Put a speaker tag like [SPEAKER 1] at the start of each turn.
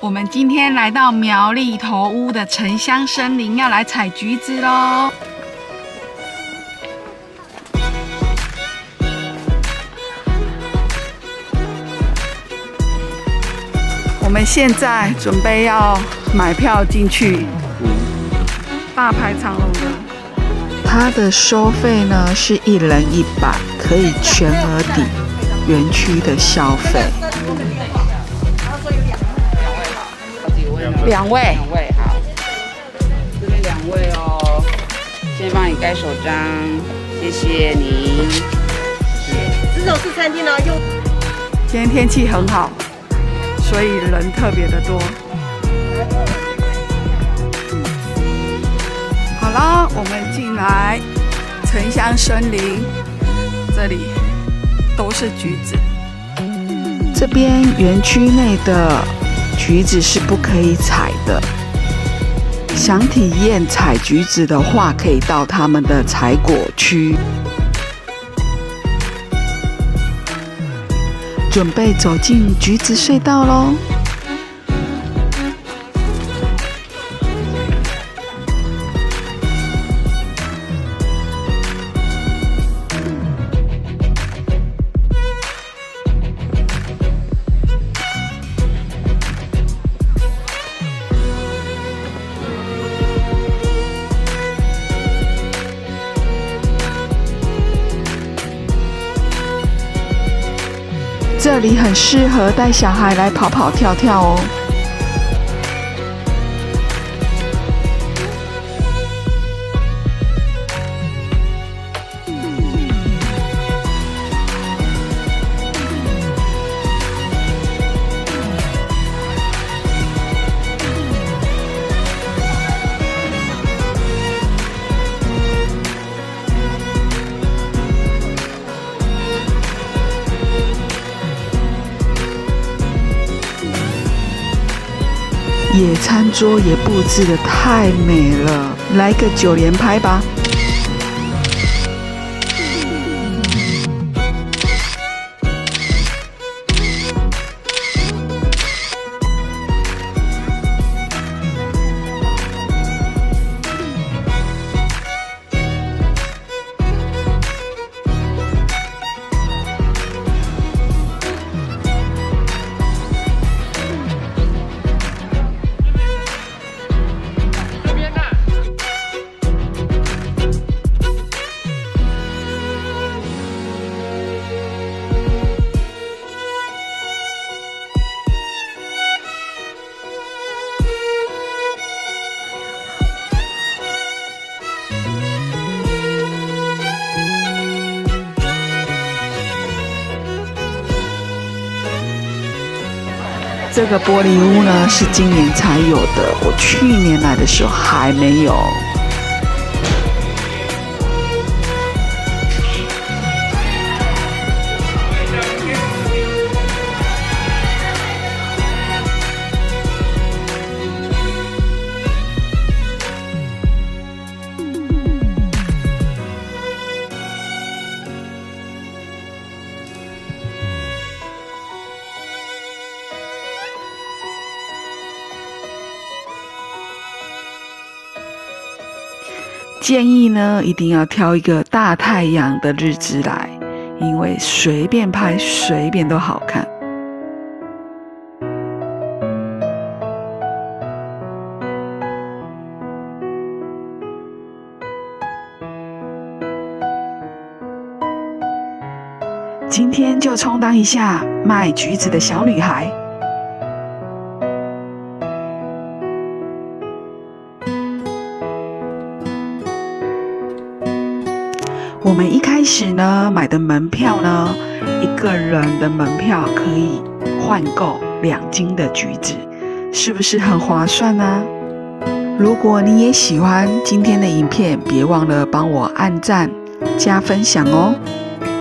[SPEAKER 1] 我们今天来到苗栗头屋的城乡森林，要来采橘子咯。我们现在准备要买票进去，大排长龙的。
[SPEAKER 2] 它的收费呢是1人100，可以全额抵园区的消费。
[SPEAKER 1] 2位，
[SPEAKER 3] 好，这边2位哦，先帮你盖手章，谢谢您。
[SPEAKER 4] 这种是餐厅呢，用。
[SPEAKER 1] 今天天气很好，所以人特别的多。好了，我们进来城乡森林，这里都是橘子。
[SPEAKER 2] 这边园区内的橘子是不可以采的。想体验采橘子的话，可以到他们的采果区。准备走进橘子隧道咯。这里很适合带小孩来跑跑跳跳哦。野餐桌也布置得太美了，来个9连拍吧！这个玻璃屋呢是今年才有的，我去年来的时候还没有。建议呢，一定要挑一个大太阳的日子来，因为随便拍随便都好看。今天就充当一下卖橘子的小女孩。我们一开始呢买的门票呢，1个人的门票可以换购2斤的橘子，是不是很划算呢？如果你也喜欢今天的影片，别忘了帮我按赞、加分享哦。